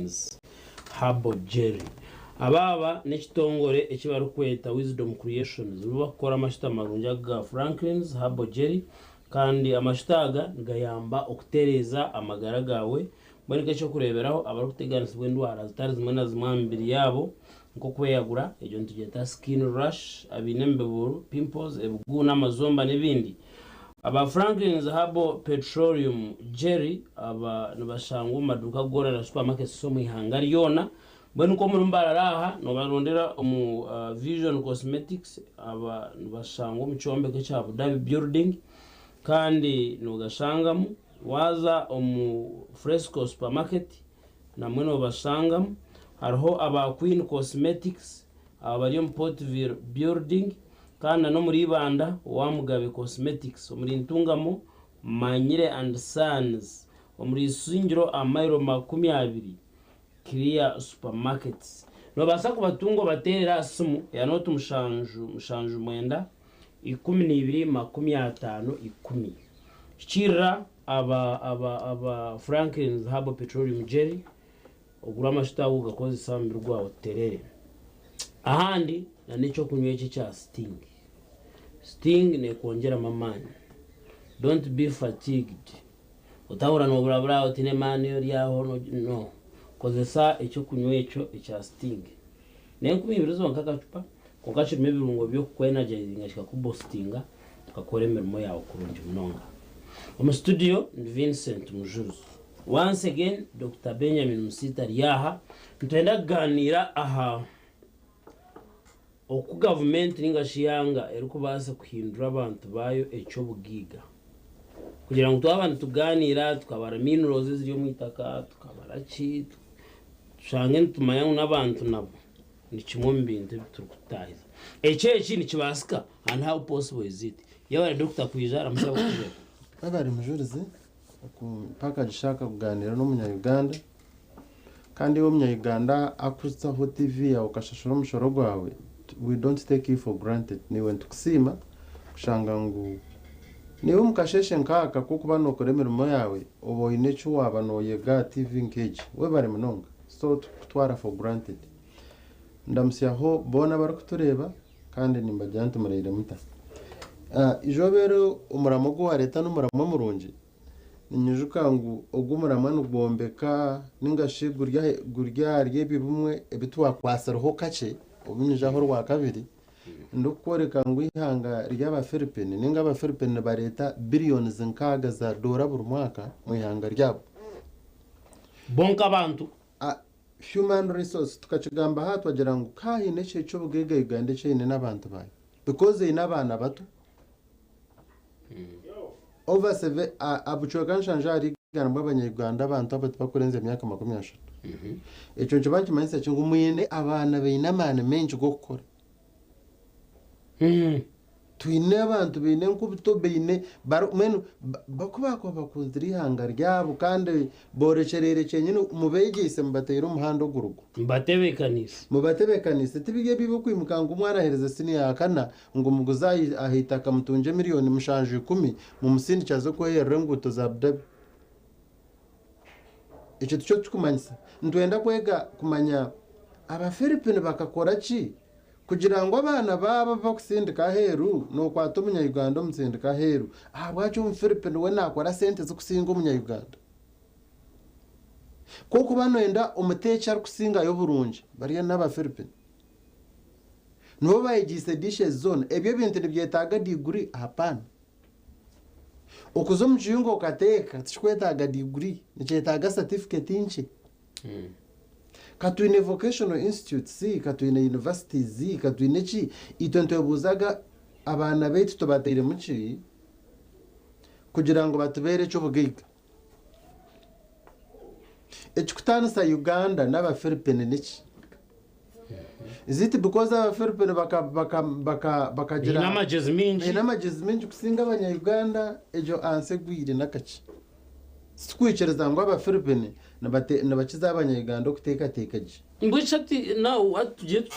Franklin's Herbal Jelly. Ababa n'ekitongore ekibarukweta Wisdom Creations bakora amashita marungi ga Franklin's Herbal Jelly kandi amashitaga gayamba okutereza amagara gawe boneka cyo kureberaho abarukuteganisibwe ndwara zitari zimwe na zimwe mbiri yabo nko kweyagura ejo ntugeta skin rush abinembebu pimples ebugu n'amazomba n'ibindi. Aba Franklin's Herbal Petroleum Jelly aba nabashangu maduka gora na supermarket so mu ihanga ryona bwenu ko murumbara raha no barondera Vision Cosmetics aba nabashangu mu cyombe cya Abu Building kandi nugashangamu waza Fresco supermarket na mweno bashangamu hariho aba Queen Cosmetics abari mu Portville Building kandi no muri banda wa Mugabe Cosmetics muri ntungamo Manyire and Sons muri Singiro amairo 20 Clear Supermarkets no basa kubatungo baterera sumu ya notu mushanju mwenda 12-50 chira aba Franklin's Herbal Petroleum Jelly ogura amashita ugakoze sambirwa oterere ahandi na nico kunyweche cha Sting ne kuongera mamani. Don't be fatigued. Utahura no brabra otine mani yori yaho no. Kozesa echo kunywecho echa Sting. Nenkumi biruzo nkakacupa kokashirime birungo byo ku energizing ashika ku boostinga tukakore mirimo yawo kurungi munonga. Mu studio ni Vincent Mujurizi. Once again Dr. Benjamin Musiita yaha tutenda ganira aha oku Gavumenti ningashiyanga erukubasa kuhindura abantu baayo eky'obugaiga kugira ngo abantu tuganira tukabara minerals ziri mu itaka tukabara ki shange tumayanga n'abantu nabo ni kimwe mu bintu turukutahiza eki ni kibasika and how possible is it yawe Dr. Kwijara musaba kujera abari Mujurizi ku package shaka kuganira no munya-Uganda kandi wo munya-Uganda akusaho TV ya ukashashura mushoro gwawe. We don't take it for granted. Ni wentu kusima kushanga ngu niwe mukasheshe nkaka kuko bano koremera mo yawe obo inecho wabano yega TV nkeji we bari munonga so twara for granted ndamsyaho bona barakutureba kandi nimbajyantu murire muta ijobero umuramo gwo wa leta n'umuramo murungi ninyujuka ngu ogumuramo n'ugombeka ningashi gurya ryebibumwe ebitwa kwasaroho kace ubinjaho rwa kabiri ndukoreka ngo ihanga ry'aba Philippines ninga aba Philippines bareta billions zinkaga za dola buri mwaka mu ihanga ryabo bonka abantu human resource tukacigamba hatwagira ngo kahine cyo bugaiga Uganda cyene n'abantu bayo because inabana bato over 7 abuchoka nshanjari ganamba abanyarwanda abantu bakurenze imyaka 20 echo nchibanchi manisa chingu mwine abana beinamana menshi gukora twine abantu bine nkubito bine menu bakubako bakundiri hanga ryabo kandi borecherere cyenyine mubegise mbatera umuhando gurugo mubatebekanise tibige bibo kwimukanga umwana hereza sini yakana ngo muguzayi ahita kamutunje miliyoni mushanje 10 mu musindi cyazo ko yerre nguto za Abu icyo cyo tukumanyisa ndwenda kwega kumanya aba Philippines bakakora ki kugira ngo abana baba bakusindika heru no kwato munya-Uganda umsindika heru bwacho mu Philippines we nakora sente zo kusinga umunya-Uganda kuko bano enda umutecha ari kusinga yo burungi bariya n'aba Philippines no bayigise dishes zone ebyo bintu byetaga degree hapana okuzo mjingo kateka tshkwetaga degree nichetaga certificate inchi katwine vocational institute katwine universities katwine chi itonto buzaga abana betu tobatere muchi kugira ngo batubere cyo bugaiga ekikutanisa Uganda n'aba Philippines nichi is it because aba Philippines bakagira inamajezminji kusinga abanya-Uganda ejo ansegwire nakachi sikwichereza ngo aba Philippines nabakiza abanya-Uganda kuteka ji mbwishati now what to get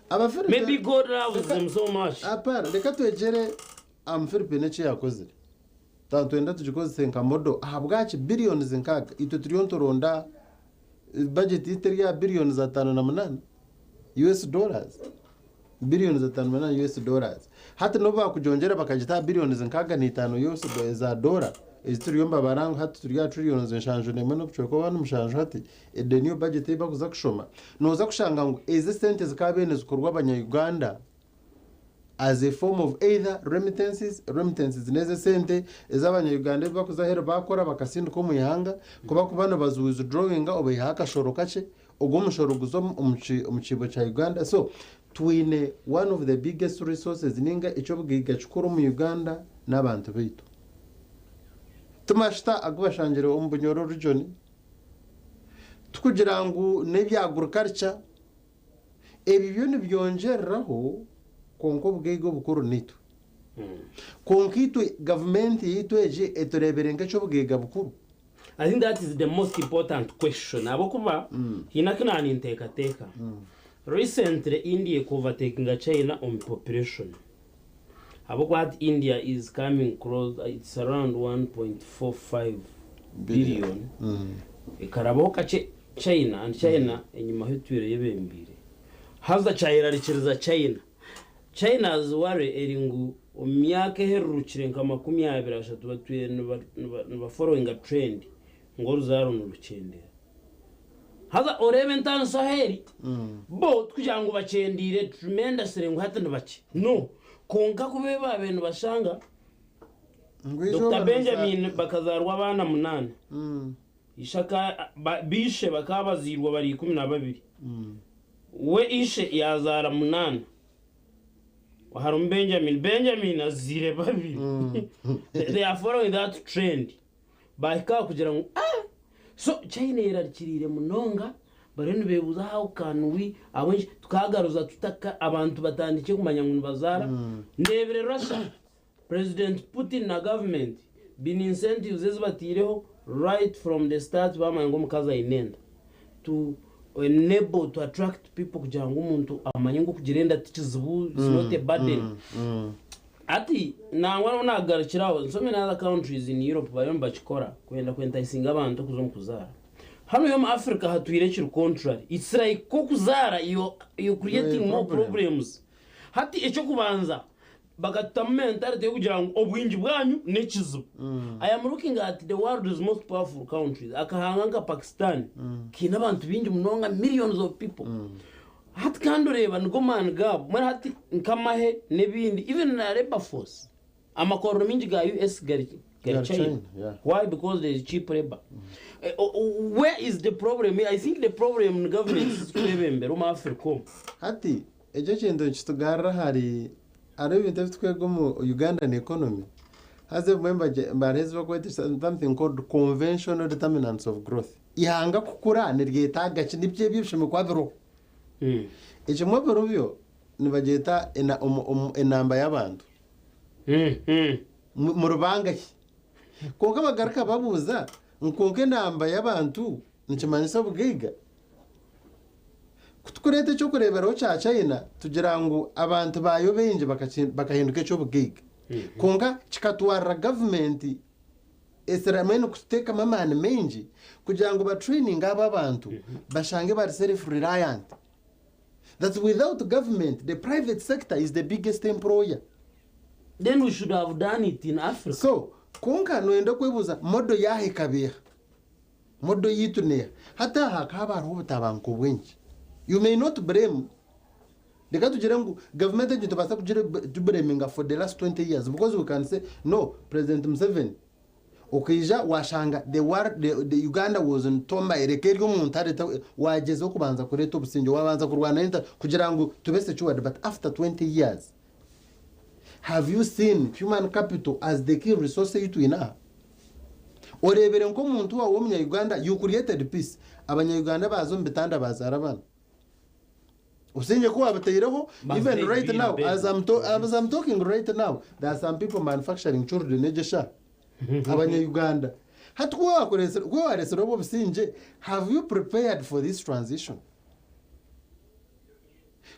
aba Philippines maybe God loves them so much apara reka twegere am Philippines cyo yakoze tanto enda tujikoze senka modo ahabwachi billions nkaga ito trillion toronda budget itari ya billion za 5.8 US dollars, billion za 5.8 US dollars. Hata no bakujongera bakagita billion zinkaga ni 5 US za dollar izituriyo barangu hata turiya trillion zinshanjo nemwe no kuchoko bano mushanjo hati the new budget iba kuza kushoma noza kushanga ngo ezi sente zikabene zikorwa abanya-Uganda as a form of either remittances neze sente ez'abanya-Uganda bakuzahera bakora bakasinduka mu ihanga kuba kubano bazuwithdrawing obayihaka shoro kace ubwo mushoro guzo mu kibo cha Uganda. So twine one of the biggest resources ninga eky'obugaiga kikuru mu Uganda n'abantu baitu tumashita agubashangira omubunyoro region tukugira ngo nebya agriculture ebyo nibyongereraho konko bugaiga bukuru nitu konkitu government yitu eje etureberenga cyo bugaiga bukuru. I think that is the most important question. Abokuba hinakina ni teka. Recently India overtaking China on population. About India is coming close, it's around 1.45 billion. Karaboka China and China enyuma hitwire yebembire. Haza China richiriza China. China's worry eringu omyaka herukire nka 23 batuye no following a trend ngoro zaro no rucendera. Haza oreventan saheri. Bo kujango bacendire tremendously ngo hatane bace. No. Konka kubeba abantu bashanga Dr. Benjamin bakazarwa abana 8 ishaka bishe bakabazirwa bari 12 we ishe yazara 8 waharum Benjamin azire 2 they are following that trend baka kugira ngo so China irarikirire munonga barenu bebuza how can we awenje tukagaruza tutaka abantu batandike kumanya ngo bazara ndebere Russia President Putin na government bin incentives ezibatireho right from the start bamango mukaza inenda to enable to attract people kugira ngo umuntu amanye ngo kugirenda tikizibu is not a burden ati nangwa nagarukiraho some other countries in Europe bayomba chikora kwenda isinga abantu kuzomukuzara. Hano yo Africa hatuirekira contrary. It's like kokuzara you creating more problems. Hati echo kubanza bagatamenta kugira ngo obwinji bwanyu nekizu. I am looking at the world's most powerful countries. Akahanga Pakistan. Kina abantu binji munonga millions of people. Hati kandoreba ngomana gabo mara hati nkamahe nebindi even na labor force. Amakoro minji ga US gari China. Yeah. Why? Because there is cheap labor. Where is the problem? I think the problem in government is to Roma Africa. Hati ejo chendo chitugara hari ibintu twego mu Ugandan economy. As a member barezi bakwete something called conventional determinants of growth. Ihanga kukura nirgetaga chinibye byishime kwabiro. Ejo mwabiro byo nibageta enamba y'abantu. Mu rubanga konka bagaraka babuza nkonke namba y'abantu nkimanyisa bugaiga kutukurete cyo kureberaho cha China tugira ngo abantu baayo benje bakahinduka cyo bugaiga konka kikatwara government esrameno kuteka mamane menji kugira ngo ba training aba bantu bashange bari self reliant. That's without government. The private sector is the biggest employer. Then we should have done it in Africa. So konka noenda kwebuza modo yahe kabeha modo yitune hata hakaba rubutabanko bwenji. You may not blame the Katujirangu government to pass up to blaming for the last 20 years because we can say no, President Museveni Okija washanga the Uganda was in Tomba erekeri umuntareta wageze okubanza kureta obusinjo wabanza kurwana nta kugira ngo tubese chuwad. But after 20 years have you seen human capital as the key resource yitu ina orebere nko muntu wa womunya Uganda you created peace abanya Uganda bazo mbitanda bazara bana usinye ko abateireho even right now as I'm talking right now there are some people manufacturing children nejesha abanya Uganda hatuko akorese ko arese robo bisinje. Have you prepared for this transition?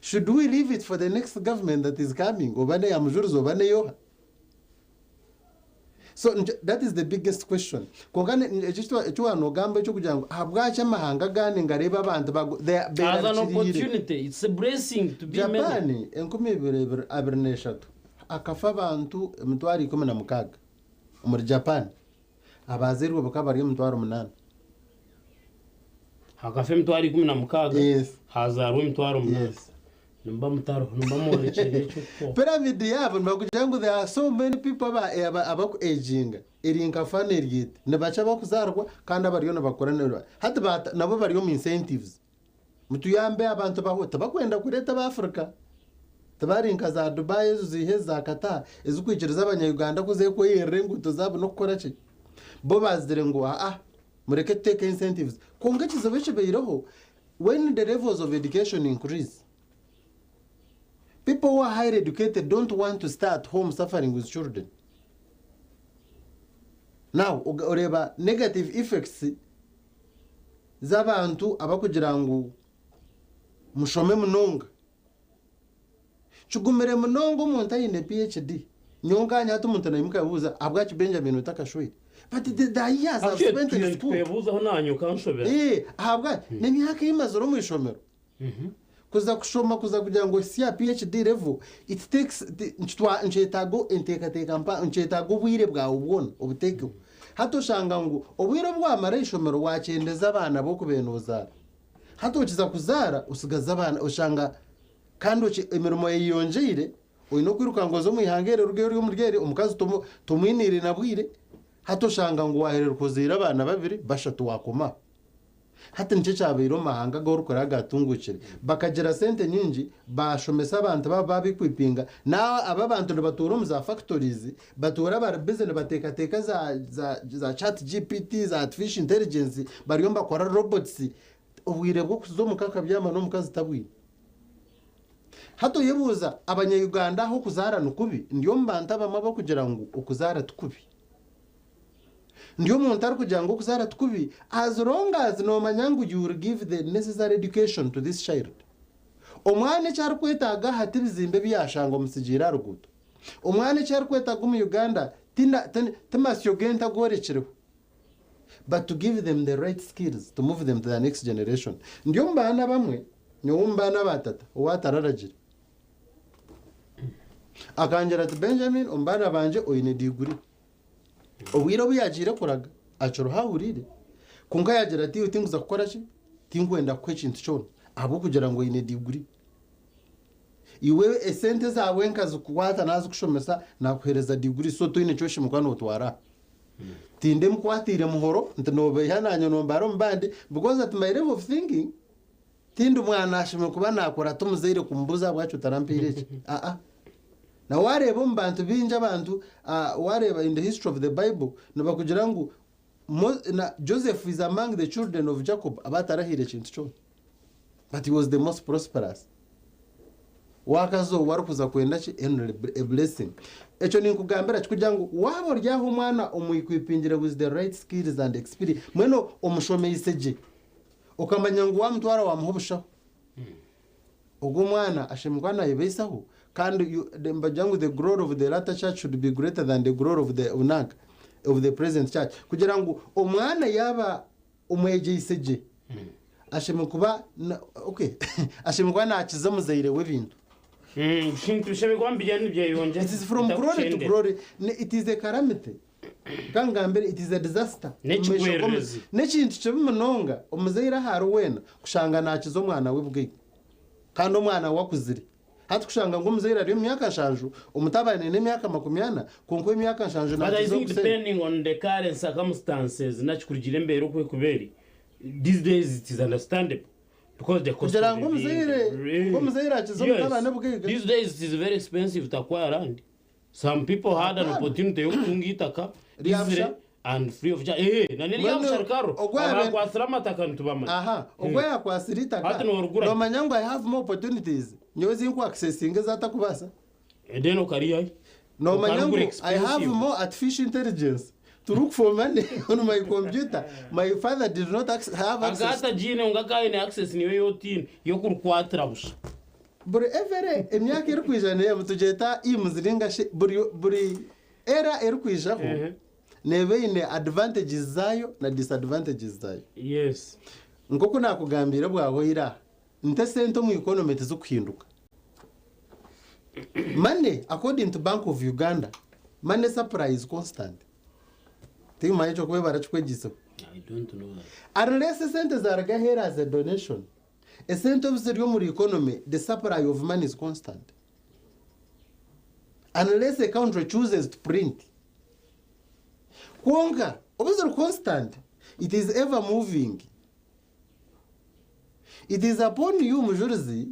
Should we leave it for the next government that is coming? Obane ya Mujurizi obane yo. So that is the biggest question. Kongane echo nogamba echo kugira ngo habwacha amahanga gane ngareba abantu as an opportunity, it's a blessing to be Japan enkumi abirneshatu akafa abantu emitwari 16 muri Japan abazirwe bakabari emitwari 8 hakafa emitwari 16 yes hazarwe emitwari 8 yes numba mutaro numba more chene cyo pyramid yabo bakugira ngo there are so many people abaku aging irinka fane ryite nabacha bakuzarwa kandi abariyo nabakoranira hata nabo bariyo mu incentives mutuyambe abantu bahota bakwenda kureta ba Africa tabarinka za Dubai zihe za Qatar ezikwikiriza abanyayuganda kuze ko yerenguto zabo no gukora ki bo bazire ngo mureke take incentives konga kizabeshe beyiroho when the levels of education increase. People who are highly educated don't want to start home suffering with children. Now, oreba negative effects z'abantu abakugira ngo mushome munonga. Chugumere munonga umuntu ayine PhD. Nyonga nyatu umuntu nayimuka yabuza abwaci Benjamin utakashwe. But the years I've spent in school. Yabuza ho nanyo kanshobera. Ahabwa n'imyaka y'imazoro mu ishomero. Kuza kushoma kuza kugira ngo si ya PhD level it takes nchetago inteka mpa nchetago bwire bwa ubwona ubuteke hato shanga ngo ubwire bwa mara ishomero wacendeza abana bo kubenuzara hato ukiza kuzara usigaza abana ushanga kandi emirimo yiyonjire uyino kwiruka ngo zo mwihangere rugero y'umurgere umukazi tumwinire nabwire hato shanga ngo waherera kuzira abana babiri bashatu wakoma hata nice cyabiro mahanga go rukora gatungukire bakagira sente nyingi bashomesa abantu babikwipinga nawe aba bantu batura mu za factories batura aba business bateka za chat GPT za artificial intelligence bariyo bakora robots ubwire bwo kuzomuka byama no mukazi tabwi hato yebuza abanyayuganda ho kuzara nukubi ndiyo mbanta bamaba kugira ngo ukuzara tukubi ndiyo muntu ari kugira ngo kuzara tukubi as long as no manyangu you will give the necessary education to this child. Omwana cyari kwetaga hati bizimbe byashanga umusigira ruguto. Omwana cyari kwetaga mu Uganda tamasyo genta gorekireho. But to give them the right skills to move them to the next generation. Ndiyo mbana bamwe nyo mbana batata watararagira. Akangira ati Benjamin umbana banje oyine degree. Obwiro byagira kuraga acoro hahurire kunga yagira ati utinguza gukora ki tingwenda kwekintu cyo abo kugira ngo ine degree iwe esente zawe nkazi kuwata nazo kushomesa nakuhereza degree so to ine cyo shimukwana utwara tinde mkwatire muhoro ntinobe yananyo nombaro mbande because at my level of thinking tinde umwana ashime kuba nakora tumuzeire kumbuza bwacu tarampire na wareba mbantu binja abantu wareba in the history of the Bible nabakugira ngo Joseph is among the children of Jacob abatarahire kintu cyo but he was the most prosperous wakazo warukuza kwenda ki a blessing echo ninkugambira kugira ngo wabo ryaho umwana umuyikwipingira with the right skills and experience mweno umushome yiseje ukamanya ngo wamutwara wamuhobushaho ubwo mwana ashimukwana yibesaho kandi mbajyangu the glory of the latter church should be greater than the glory of the present church kugira ngo umwana yaba umwegeyiseje ashimukuba okay ashimukwana akiza muzaire w'ibintu shintu shemegwambira n'ibyayonje it is from glory to glory it is a calamity kangambere it is a disaster n'ekintu cyebimunonga umuzaire haro wena kushanga nakiza umwana w'ibwe kandi umwana wakuzire hati kushanga ngo umuzaire ari myaka shanju umutabane n'imyaka 20 konko imyaka shanju na depending on the current circumstances nachikurigire mbere ukwe kuberi these days it is understandable because the cost of umuzaire akiza umutabane bwiga these days it is very expensive to acquire land. Some people had an opportunity yo kungitaka and free of charge nani ya msharikaro abakwasira mataka ntubama ogwaya kwasiritaka no manyango I have more opportunities nyozi nku accessing zata kubasa edeno kariya no manyango I have more artificial intelligence to look for money on my computer. My father did not have access. Agata jine ungakaine access niwe yotin yo kurkwatra busa buri evere emyaka iri kwijana mutujeta imuziringa buri era iri kwijaho nebe ine advantages zayo na disadvantages zayo. Yes. Nkoko nakugambira bwaho ira nte sente mu economy tizukuhinduka. Money according to Bank of Uganda, money supply is constant. Tima hicho kwe barachkwegisa. I don't know that. Unless sente zaraga here as a donation, a cent of the mu economy, the supply of money is constant. Unless a country chooses to print. Kuonga, obviously constant. It is ever moving. It is upon you, Mujurizi,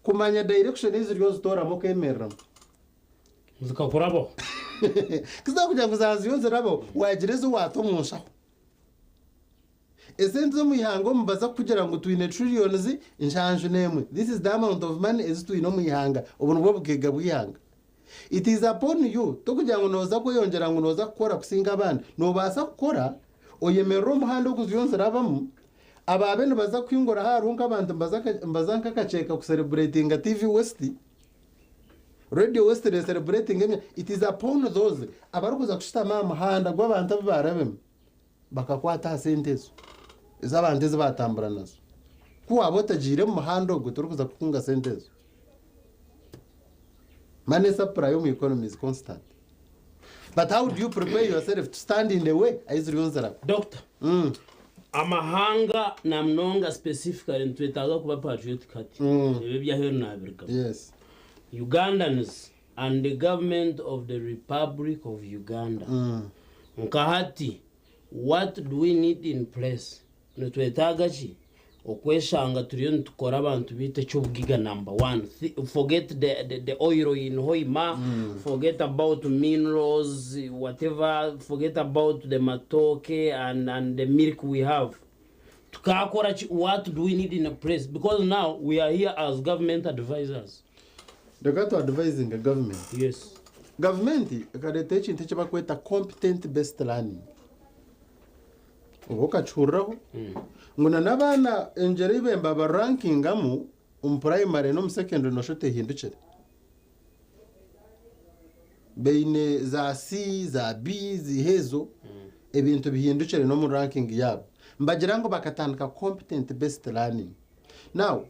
kumanya direction is yours to Ramoke Meram. Zikakurabo. Kiza kujanguza zionze rabo, wajirezo wato monsha. Esenzo muyihango mbaza kugira ngo twine trillions inshanju nemwe. This is the amount of money is twino muyihanga. Ubuntu bwo bwega bwihanga. It is upon you to kugira ngo noza kuyongera ngo noza gukora kusinga abandi. No basa gukora oyemero muhando kuziyonze rabamu. Ababene baza kwingora harunka abantu mbaza nkakacheka ku celebrating TV West. Radio West is celebrating. It is upon those abarukuza kushitama muhanda gw'abantu barabem. Bakakwata sentezo. Izabandi zibatambura nazo. Ku abotagire mu muhando gwe turukuza kukunga sentezo. Money supply mu economy is constant. But how do you prepare yourself to stand in the way? Doctor. Amahanga na mnonga specifically ntwetaga kuba patriotic ati. Ebya hero na America. Yes. Ugandans and the government of the Republic of Uganda. Nkahati, what do we need in place? Ntwetaga chi okweshanga turiyo tukora abantu bite eky'obugaiga number 1. Forget the oil in Hoima, forget about minerals, whatever, forget about the matoke and the milk we have. Tukakora chi, what do we need in a place? Because now we are here as government advisors. They got to advising the government. Yes. Government kadete chintu kyabakweta competent based learning. Oboka churaho. Nguna nabana enjeribe mbaba ranking amu primary no secondary no shote hindukire. Beine za C za B zihezo ebintu bihindukire no mu ranking yabo. Mbagira ngo bakatandika competent based learning. Now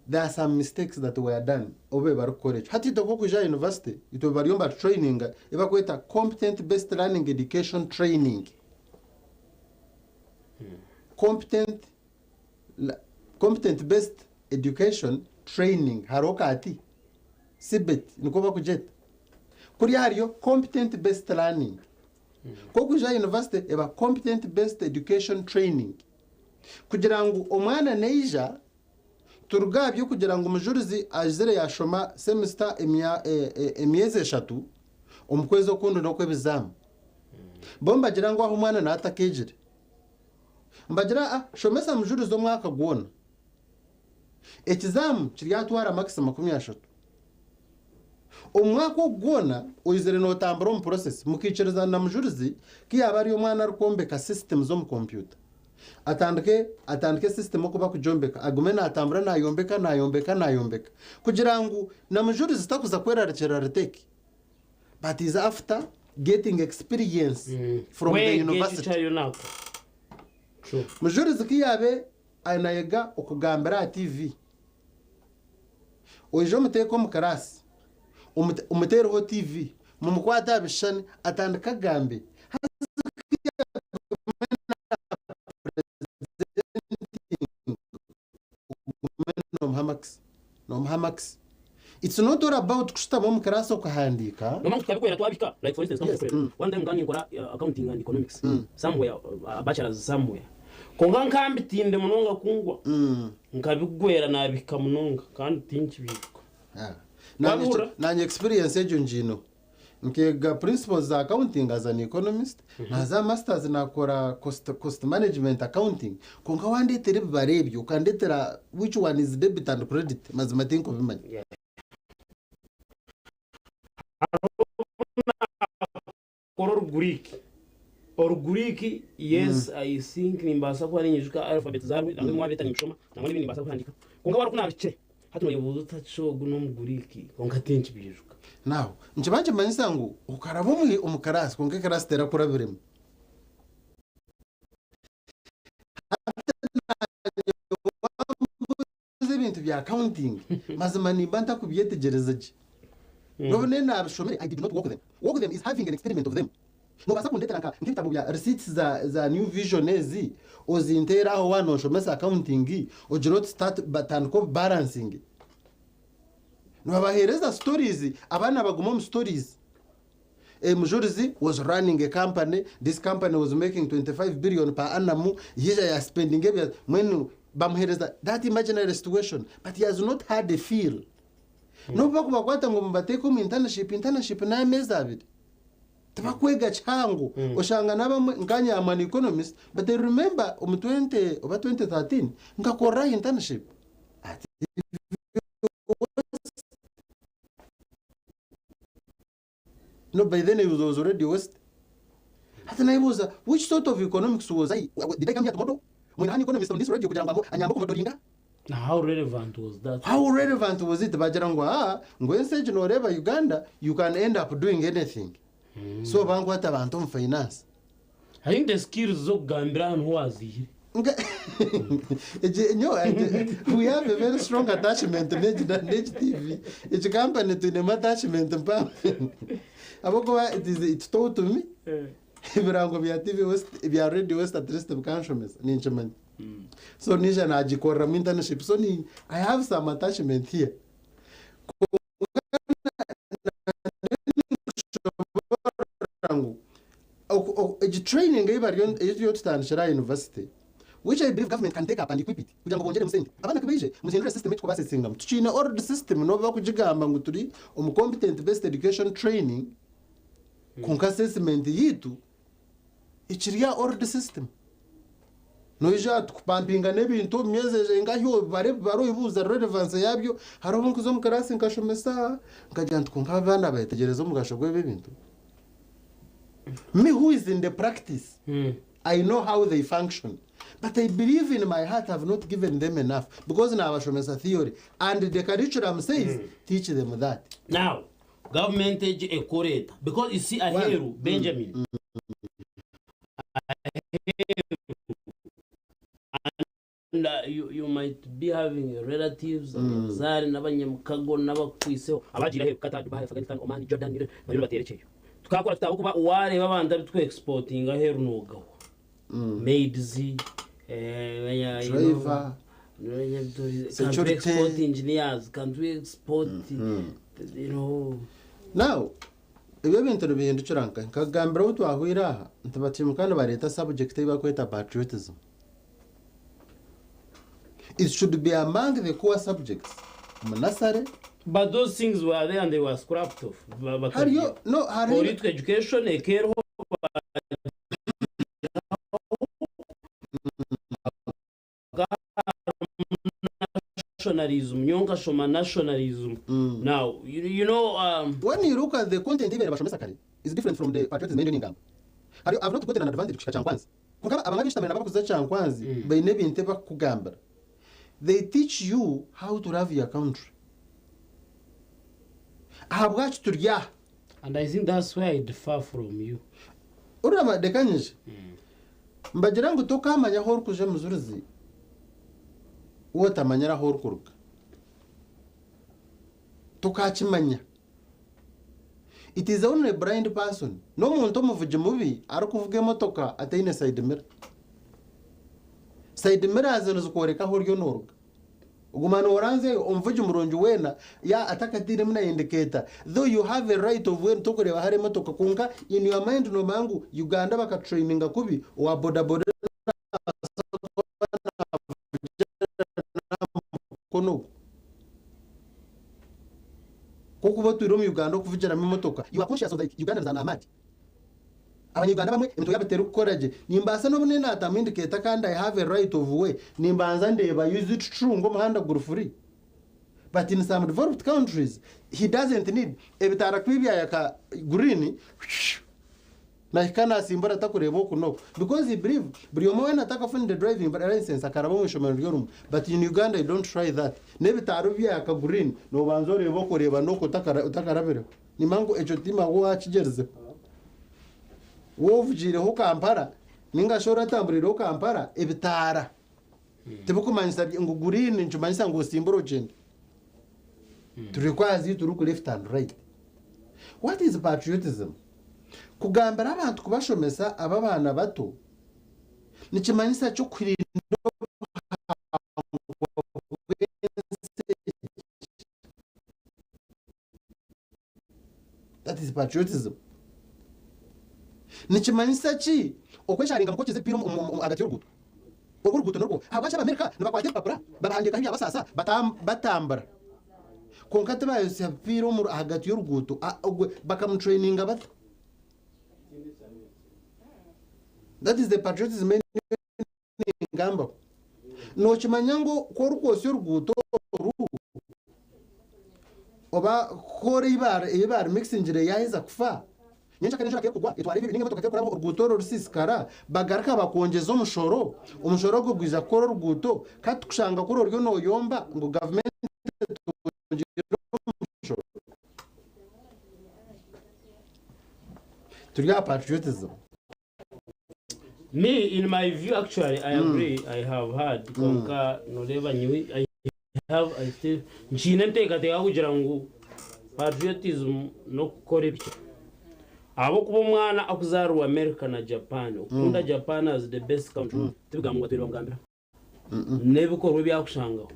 there are some mistakes that were done obe bar college. Hati toko kuja university ito bariomba training ibakweta competent based learning education training. Competent based education training haroka ati sibet nikoba kujeta kuri hariyo competent based learning ko kuja university eba competent based education training kugira ngo omwana neija turugabyo kugira ngo Mujurizi azire yashoma semester emyeze 3 omukwezi okundo nokwebizam bomba gira ngo aho omwana natakejire mbagira shomesa Mujurizi omwaka gwona ekizamu kiryatwara maximum 13 omwaka gwona oyizere no tambura mu process mukiciriza na Mujurizi kiyaba ari omwana rukombeka systems zo mu computer atandike system okuba kujombeka agumena atambura nayombeka kugira ngo na Mujurizi takuza kwerarekera reteki but is after getting experience from the university. Mujurizi kiyabe anayega okugambira TV ojo muteko mu karasi umutereho TV mumukwata bishani atandika gambe no Hamax. It's not all about kushitamo mu karasi okuhandika no mangu twabikwera twabika like for instance one time ngani nkora accounting and economics somewhere bachelor's somewhere konga nkambitinde munonga kungwa nkabigwera nabika munonga kandi tinki biko nanye experience ejo njino nkega principles za accounting as an economist naza masters nakora cost management accounting konga wandetera bibarebyo ukandetera which one is debit and credit mazima think of image or Greek, yes, I think nimbasa kwa ninyijuka alphabet zawe namwe mwabeta nishoma namwe nimbasa kwandika konga wari kuna bice hati mwayibuza utachogu n'umuguriki konka tenchi bijuka naho njibanje manyisa ngo ukaraba umukarasi konka karasi tera kurabiremo ibintu bya accounting mazima nimba ntakubyetegereza je none nabishomere I did not work with them is having an experiment of them no basa kundetera nk'ibitabo bya receipts za new vision ezi ozintera aho wano shomesa accounting ojirot start button ko balancing no bahereza stories abana baguma mu stories Mujurizi was running a company. This company was making 25 billion per annum. He is spending when bamhereza that imaginary situation, but he has not had a feel. No bakwata ngo mbateko mu internship na mezavid. Tabakwega changu oshanga naba nkanya am an economist, but I remember over 2013 ngakora internship. No, by then it was already West. Hata na ibuza, which sort of economics was I? Did I come here tomorrow? When an economist on this radio kujanga anyambo kumodolinga? How relevant was that? How relevant was it? Bajarangwa, when stage no wherever Uganda, you can end up doing anything. So bangu hata bantu mu finance. I think the skills zo gambira who was here. We have a very strong attachment to Net TV. It's a company to the attachment. It's told to me. Ibirango bya TV West bya Radio West at least consciousness ninchman. So nisha na ajikora internship. So I have some attachment here. Training university, which I believe government can take up and equip it. Kujango bonjere musenge. Abana kibije muzinure system ko basesinga. Tuchina order system no bakujigamba nguturi competent based education training kunka assessment yitu ichiriya order system. No ija kupampinga nebintu myezeje ngaho baro ibuza relevance yabyo haro bunkuzo mukarasi nkashomesa nkajya ntukunka abana bategereza mugashogwe bibintu. Me who is in the practice, I know how they function. But I believe in my heart I have not given them enough. Because now I a theory. And the curriculum says, teach them that. Now, government is a correct. Because you see, I hear you, Benjamin. And you might be having relatives, Zari, Nabanyamkago, Nabakwiso, Abaji, Qatar, Dubai, Afghanistan, Oman, Jordan, tukakora tutakuba ware babanda bitwe exporting aheru nugaho maids driver security export engineers can we export now ibyo bintu bihindukiranka kagambira utu ahwira ntabatimukana bareta subject ibakweta patriotism. It should be among the core subjects. Manasare. But those things were there and they were scrapped off. How you no political education, a care nationalism, Nyonga Shoma nationalism. Now, you know, when you look at the content even about Shomesakari, it's different from the patriotism mentioning. I've not gotten an advantage to Chankwanzi. Kukaba abangabishita mena bakuza Chankwanzi, bainebi inteba kugamba. They teach you how to love your country. And I think that's where I differ from you. Urama dekanyije. Mbagirango toka amanya hor kuje Mujurizi. Wota manyara hor kuruka. Toka chimanya. It is only a blind person. No muntu muvuje mubi arakuvuge motoka atayine side mirror. Side mirror azanuza koreka hor yo noruka. Ugumano oranze umvuji muronjo wena ya atakatire muna indicator. Though you have a right of when tokoreba hare motoka kunka in your mind no mangu Uganda baka traininga kubi wa boda boda kono kukuba tuiromu Uganda kuvujira mu motoka. You are conscious of that Uganda zana amadi. Abanyuganda bamwe emito yabatera ukoraje nimbasa no bunene atamindiketa kandi I have a right of way nimbanza ndeba use it true ngo muhanda gurufuri. But in some developed countries he doesn't need ebitara kwibya yaka green na kana simbora takureba kuno because he believe buri umwe nataka find the driving license akarabo mu shomero ryo but in Uganda you don't try that nebitaro byaka green no banzo rebo kureba no utakarabere ni mangu ejo tima wo akigerze wo vugire ho Kampala ninga shora tamburiro ho Kampala ebitara tibukumanyisa ngo green njumanyisa ngo simboro gende turikwazi turuku left and right. What is patriotism? Kugambira abantu kubashomesa aba bana bato nikimanyisa cyo kwirinda that is patriotism. Nikimanyisa ki okwesharinga mukokize piro agati y'uruguto uruguto norwo habasha Amerika nabakwate papura babandika hiya basasa batambara konkate bayose piro mu hagati y'uruguto bakamutraininga bato. That is the patriotism in Gamba. No chimanyango koruko y'uruguto oba kore ibar mixing jire yahiza kufa nyinshi kanije kugwa itwara ibi ninge mutokate kurabo uruguto rusisikara bagaraka bakongeza umushoro go gwiza koro uruguto katukushanga kuri oryo no yomba ngo government turiya patriotism. Me, in my view, actually, I agree. I have heard konka noleva nyiwi. I still nchinente kate akujirangu patriotism no korepcha. Abo kubo mwana akuzaru America na Japan. Ukunda Japan as the best country. Tibigamwa twiro ngambira. Nebikorwe byakushanga.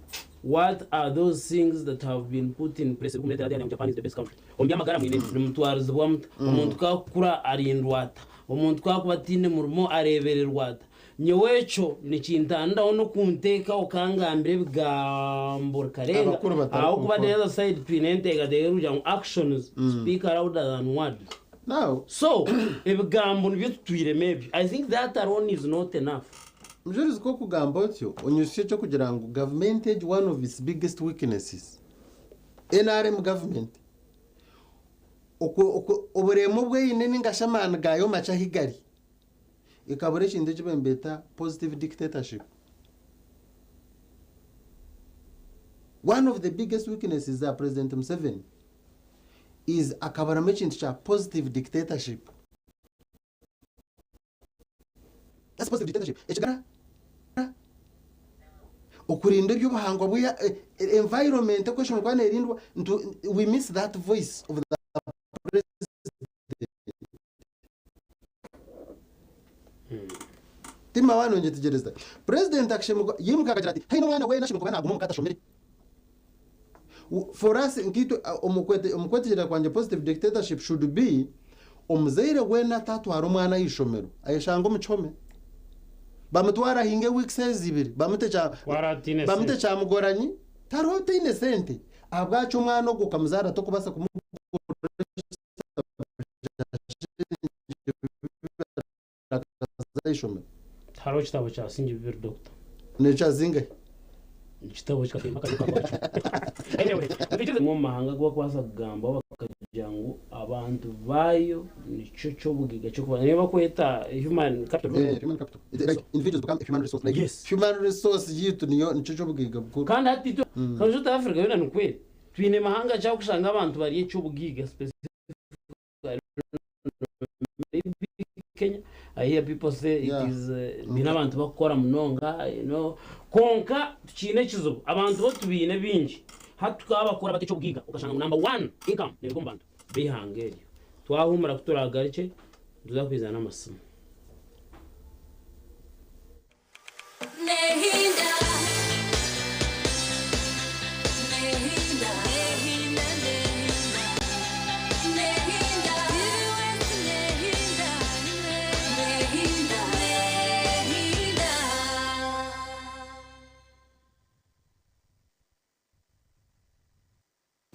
What are those things that have been put in place? Japan is the best country. Obyamagara mwine mutwariza umuntu kakura arindwata. Umuntu kwakubatine murimo arebererwata nyewecho nikintanda no kunteka okangambire bigambura karenga aho kuba the other side twinentega de ruja actions speak louder than words now so ebigambo nibyo twiremebye. I think that alone is not enough. Mujurizi ko kugamba otyo onyusye cyo kugira ngo government age one of its biggest weaknesses NRM government oburemo bweyine ningashamana gayo macha higari ikabure chinde chibembeta positive dictatorship. One of the biggest weaknesses of President Museveni is akabara mechintu cha positive dictatorship. That's positive dictatorship. Echigara okurinda by'ubuhangwa buya environment question kwane erindwa we miss that voice of the tima wano nje tigereza president akishemwa yimuka akagira ati hey no mwana we nashimwe kubana aguma mukatashomere for us nkito omukwete gira kwanje positive dictatorship should be omuzaire wena tatu haro mwana yishomero ayeshanga umuchome bamutwara hinge weeks ezibiri bamute cha mugoranyi taro innocent abwacu umwana gukamuzara to kubasa kumu haro chitabo cha singi bir doctor necha zinge chitabo cha kimaka anyway mu mahanga gwa kwasa kugamba bakajyango abantu baayo nico cyo bugiga cyo kuba niba kweta human capital individuals become human resource like yes. Human resource yitu nico cyo bugiga kandi ati to kanjuta Africa yona nkweli twine mahanga cyo kushanga abantu bari cyo bugiga specific Kenya. I hear people say it is binabantu bakora munonga konka chine kizo abantu bo tubine bingi hatuka bakora bate cyo bwiga ukashanga number 1 income nibwo mbantu bihangeri twahumura kuturagarice tuzakwizana amasomo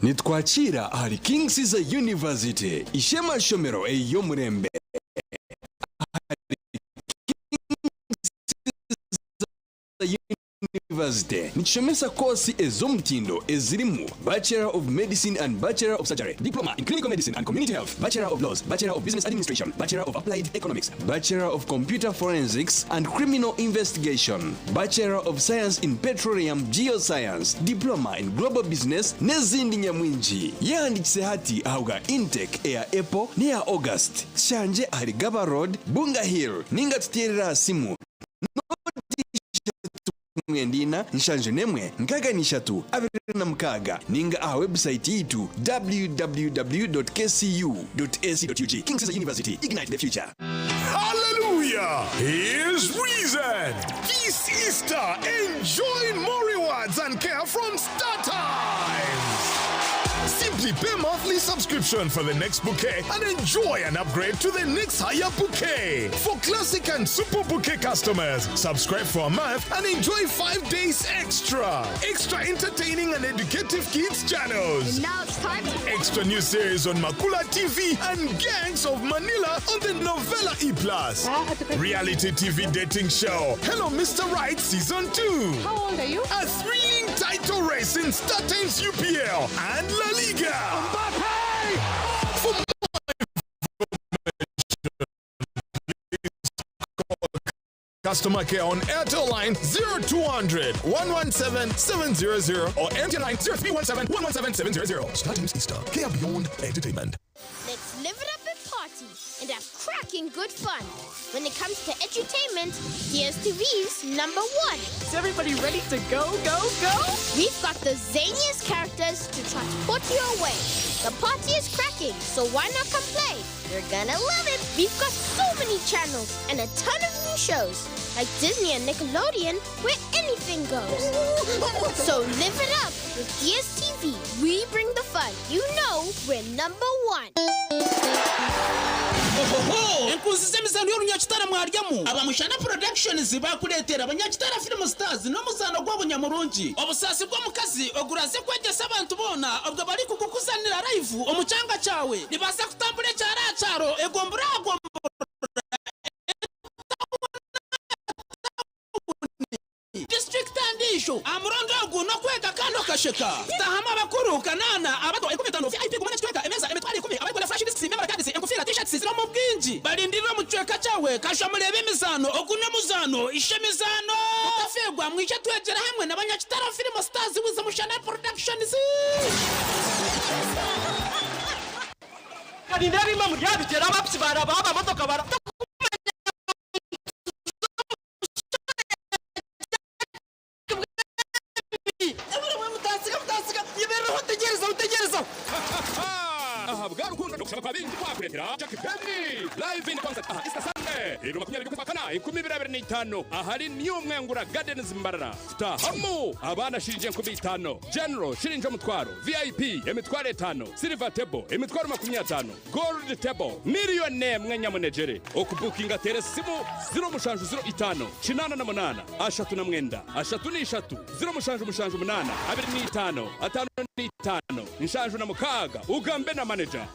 Nitwakira hari King Caesar University ishema shomero eyo murembe University nichomesa kosi ezomutindo ezirimu Bachelor of Medicine and Bachelor of Surgery, Diploma in Clinical Medicine and Community Health, Bachelor of Laws, Bachelor of Business Administration, Bachelor of Applied Economics, Bachelor of Computer Forensics and Criminal Investigation, Bachelor of Science in Petroleum Geoscience, Diploma in Global Business nezindi nyamwinji. Yandikise hati auga intake ya April ni ya August. Shanje ahari Gaba Road, Bunga Hill, ninga tutierera simu mwendina nshanje nemwe nkaga nishatu abirina mkaga ninga website yitu www.kcu.ac.ug. King's University, ignite the future. Hallelujah! Here's reason. This Easter, enjoy more rewards and care from StarTimes. Simply pay monthly subscription for the next bouquet and enjoy an upgrade to the next higher bouquet. For classic and super bouquet customers, subscribe for a month and enjoy 5 days extra. Extra entertaining and educative kids channels. And now it's time to Extra new series on Makula TV and Gangs of Manila on the Novella E+. Reality TV dating show Hello Mr. Right Season 2. How old are you? A thrilling title race in StarTimes UPL and La Liga. For more customer care on Airtel line 0200 117 700 or MTN line 0317 117 700. StarTimes Easter. Care beyond entertainment. Let's live it up and party and have cracking good fun. When it comes to edutainment, DSTV's number one. Is everybody ready to go, go, go? We've got the zaniest characters to transport you away. The party is cracking, so why not come play? You're gonna love it. We've got so many channels and a ton of new shows, like Disney and Nickelodeon, where anything goes. So live it up with DSTV. We bring the fun. You know we're number one. Enkuzi z'emizano y'orunyakitara mwaryamu abamushana productions bakuletera abanyakitara film stars n'omuzano gw'obunyamurungi obusasi bw'omukazi oguraze kwegesa abantu bona obwo bari kukukuzanira live omucanga cyawe nibaza kutambula ekyaracyaro egomburagwo district andisho amurondo ogu no kwega kano kasheka tahama abakuru kanana abato 15 VIP kumana tweka emeza emetwali 10 abakola flash disc member cards enkufira t-shirts zira mu bwinji balindira mu tweka cyawe kashamurebe emizano okunya muzano ishemizano utafegwa mwice twegera hamwe n'abanyakitara film stars wiza mushana productions Kadi ndari mamu yabigera abapsi baraba motoka bara live in concert Easter Sunday ero makumyabiri kwakana 2025 ahari niyo mwengura Gardens Mbarara tahamu abana shirije 15 general shirinje mutwaro VIP emitwaro 5 silver table emitwaro 50 gold table millionaire mwenyamunejere okubukinga teresimu 0 chinana na monana ashatu na mwenda ashatu ni shatu 0 munana 25 atano ni 5 nshanju na mukaga ugambe na manager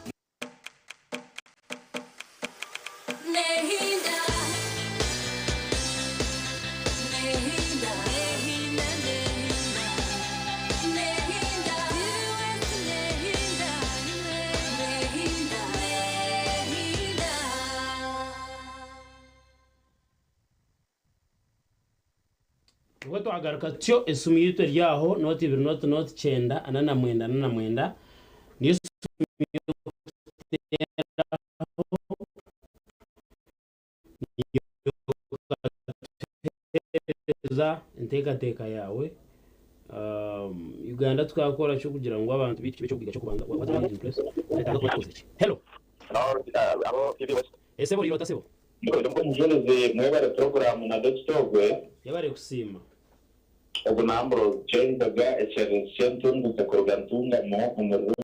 Wetu agaruka tyo esumi yito ryaho noti 2 noti 9 anana mwenda niyo za inteka yawe Uganda twakora cyo kugira ngo abantu bityo cyo kugiga cyo kubanga watanga impress natanga kwakoze iki hello abo kibibazo ese bori batasebo ngo Mujurizi mwebare program na Dogstogwe yabare kusima ubwo nambro chendaga eky'obugaiga takorga ntunga mo umuriro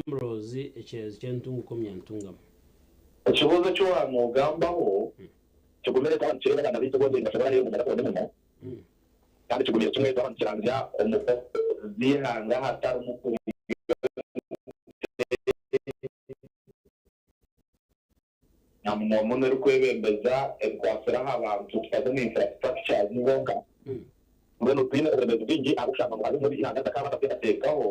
Ambrozi eky'entungu komyantunga ikibazo cyo wamugambaho kigumere cyangwa abana bito bose ndashobora mu marakono mo kandi kigumere kimwe cyangwa umuko zihanga hatari umuko nyamuno muno uri kwebembeza kwasira abantu twaze mu infrastructure n'ibonga mbona twine ubuyobozi bwingi abushaka ngo muri ihanga takaba batekaho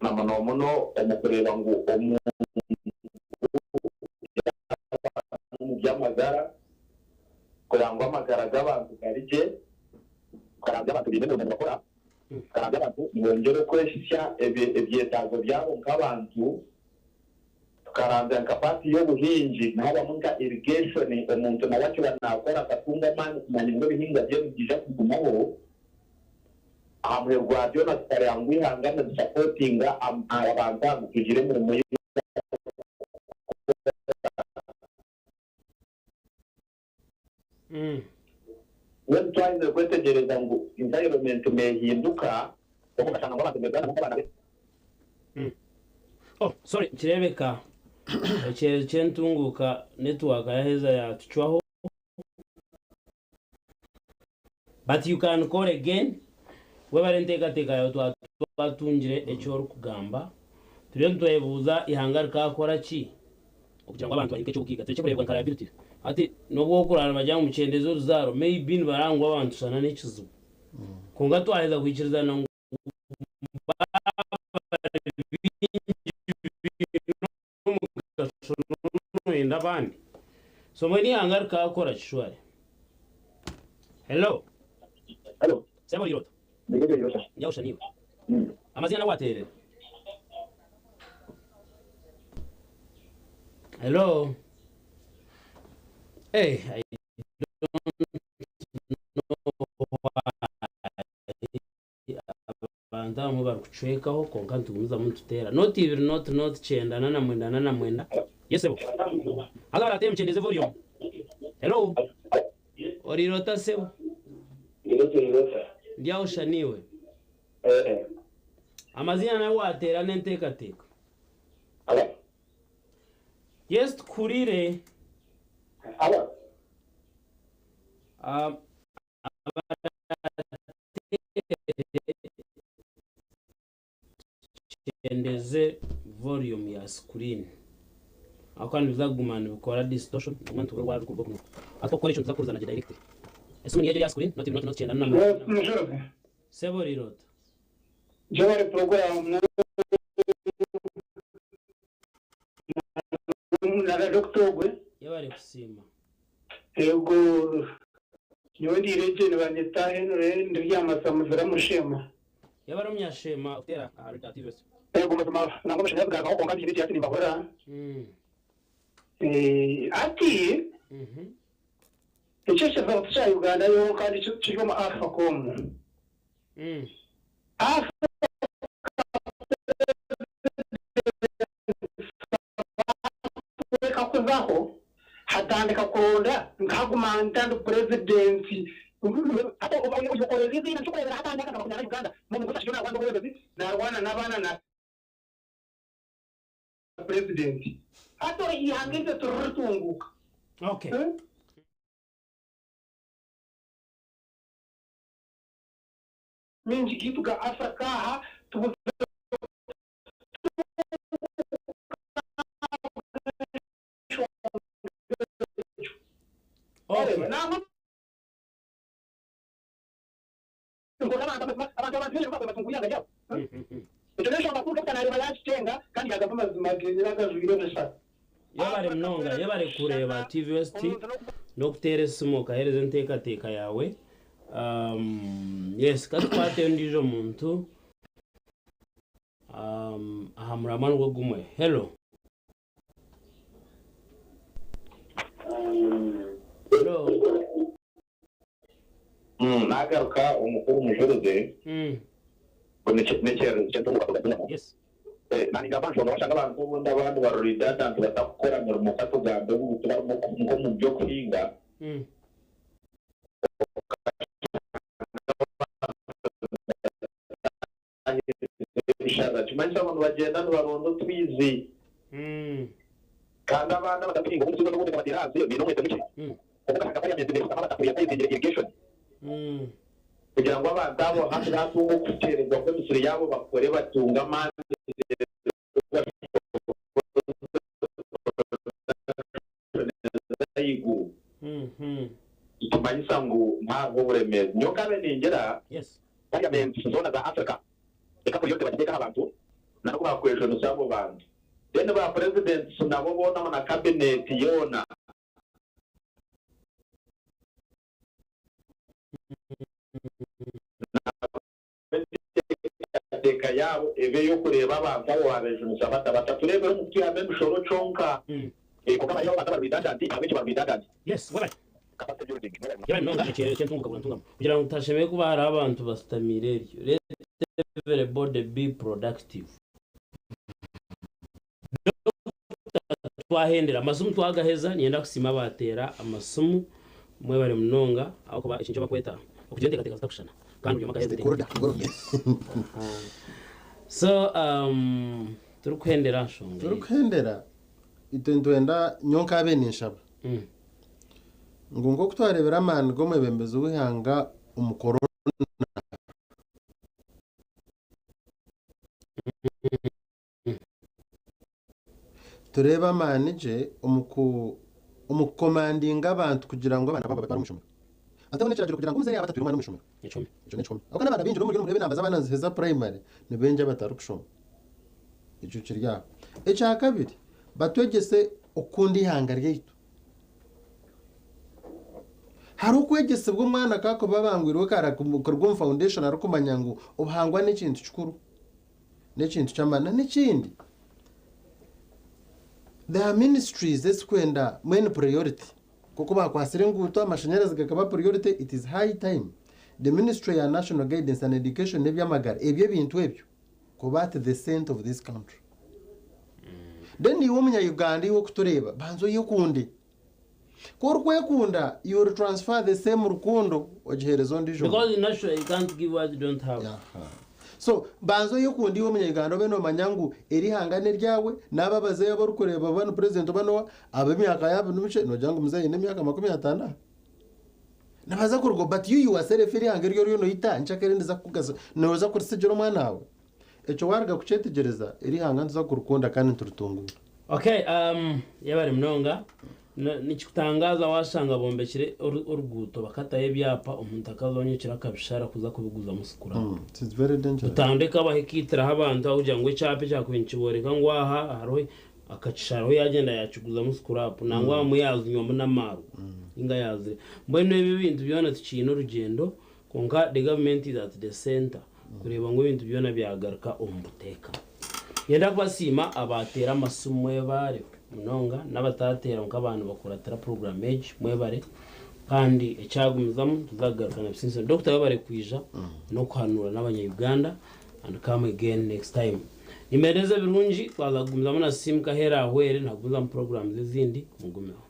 namuno muno umukureba ngo byamagara kurangwa amagara y'abantu garije karanga abantu bimene mu bakora karanga abantu bongere kwesha ebyetazo byabo nk'abantu karanga kapati yo buhinji naho bamunga irrigation umuntu nawacu banakora akatunga mani kumanya ngo bihinga byo bijja kugumaho amwe rwabyo na tarangwi hangana supportinga abantu kugire mu muyi when trying to kwetegereza ngo environment mehinduka ugasanga abantu bezana n'abana oh sorry kirebeka chentunguka network yaheza ya tuchwaho but you can call again webarenteka teka yo twatunjire ecyo kugamba turiyo twebuza ihangarika akora ki kugira ngo abantu barike cyo kukiga cyo kurebwa karability ati nobwo kurana bajya mu cyendezo ruzaro maybe barangwa abantu sana n'ikizu konga twaheza kwikirizana ngo ndabandi so mweni hangarika akora kishwari hello sema lirota yausha niwe amazina watere hello hey I don't know abantu barukuchwekaho konka ntumiza muntu tera not even not chenda nana mwenda yes sebo aga barate mchendeze volume hello orirota sebo irota ndiyausha niwe amazina nawe watera nenteka teka yes kurire chendeze volume ya screen akandi bizagumana bikora distortion umuntu rwa rukuboko atwa correction zakuzana direct esoni yeje ya screen not chenda na sebo rirota jawari program na doctor gwe yabari kusima ego nyodi reje ne banyeta henre ndiryamasa muzira mushema yabari umyashema utera activist ego mutuma nango mashaka bwa ko ngandi ati nimbahora ati icyo cyava cya Uganda yo kandi cyo mu Afcom kakuzaho hatandika kuronda nkagumanda ndo president ato ubukorezi ina chukwera hatandika kunyana Uganda mu gutashyo na kwando kwezi narwana nabana na president ato ihangeze turutunguka okay minji kitu ga Afrika ha tu okay yabare mnonga yabare kureba TVST no kutere smoka hereze nteka teka yawe yes katupate ndijo muntu ahamuraman go gumwe hello nagaruka umukuru mujurizi bonekero cyo yes nani gabanjo bashaka abantu bundi abantu barurida tantu batakora mu mukato gambe gutuma ngo mu byo kuhinga ishaka cyumanye abantu bagenda barondo twizi kandi abana badapinga umunsi no guteka badirazi ibintu mwete bike kuko hakaba yameze neza abatakuye irrigation kugira ngo abantu abo handi hatungo kutereza ko misiri yabo bakore batunga amande iguru itumanyisa ngo ntabwo buremeze nyoka beningera Gavumenti zona za Africa eka kuri yote bageka abantu nako bakoresha no sabo bantu then ba president nabo bona na cabinet yona deka yabo ebe yo kureba abantu abo babeje no sabata bataturebe mu kiyambe mushoro chonka ko kama yo bataba bidadandi abenshi babidadandi wala Kira nonga chentunga kugira ngo utashemeye kuba hari abantu basitamire ryo everybody be productive twahendera amasumu twagaheza nienda kusima batera amasumu mwe bari munonga aho kuba ikincho bakweta okugenda teka kushana kandi uyo makaheze so turukuhendera shonga turukuhendera itendwenda nyonka benishaba ngo kutwarebera amani go mwebembeze ubihanga umukoro tureba amani je umukomandinga abantu kugira ngo abana baba barumushumira atabone cyagiro kugira ngo muze yaba batatu umwana umushumira 10 ako nabana binjira muri murebe nambaza abana heza primary ne benje batarukushuma icyo kirya ecya kabiri batwegese ukundi ihanga ryito hari ukwegese bwo mwana kako babangwiriwe kara kurwum foundation arukumanya ngo ubhangwa n'ikintu cyukuru n'ikintu cyamana n'ikindi the ministries eskwenda main priority kuko bakwasire nguto amashanyarazi gakaba priority it is high time the ministry ya national guidance and education nebyamagara ebyo bintu ebyo kubate the center of this country then ni womunya Uganda yo kutureba banzo yokundi Korkwekunda, you will transfer the same rukundo ojiherezo ndijo. Because naturally you can't give what you don't have. So, banzo yokundi wo munyaganda beno manyangu eri hangane ryawe nababaze yabo rukureba bano president bano abemyaka yabo numice no jangu muzaye nemyaka 50. Nabaza kurgo but you yourself eri hangere ryo no ita nchakere ndiza kugaza noza kurisejero mwanawe. Echo warga kuchetegereza eri hangane za kurukunda kandi turutungu. Okay, yabari mnonga nikikutangaza washanga bombekire uruguto bakataye byapa umuntu akazonyekira kabishara kuza kubiguza musukura it is very dangerous utandeka abahekitira abantu aho ngo icape cyakwinchiboreka ngo aha haro akacisharo yagenda yaciguza musukura nangwa muyazi nyombo namaru inga yazi mbone ibi bintu byona tukino urugendo konka the government is at the center kureba ngo ibintu byona byagaruka umbuteka yenda kwasima abatera amasumwe bare munonga nabatatera nk'abantu bakuratira program age mwebare kandi ecyagumizamo tuzagaruka na bisinse Dr. Babare kwija no kuhanura n'abanya-Uganda and come again next time nimereza birungi twazagumizamo na Sisiimuka hera ahwere ntaguza mu program zizindi mugumeho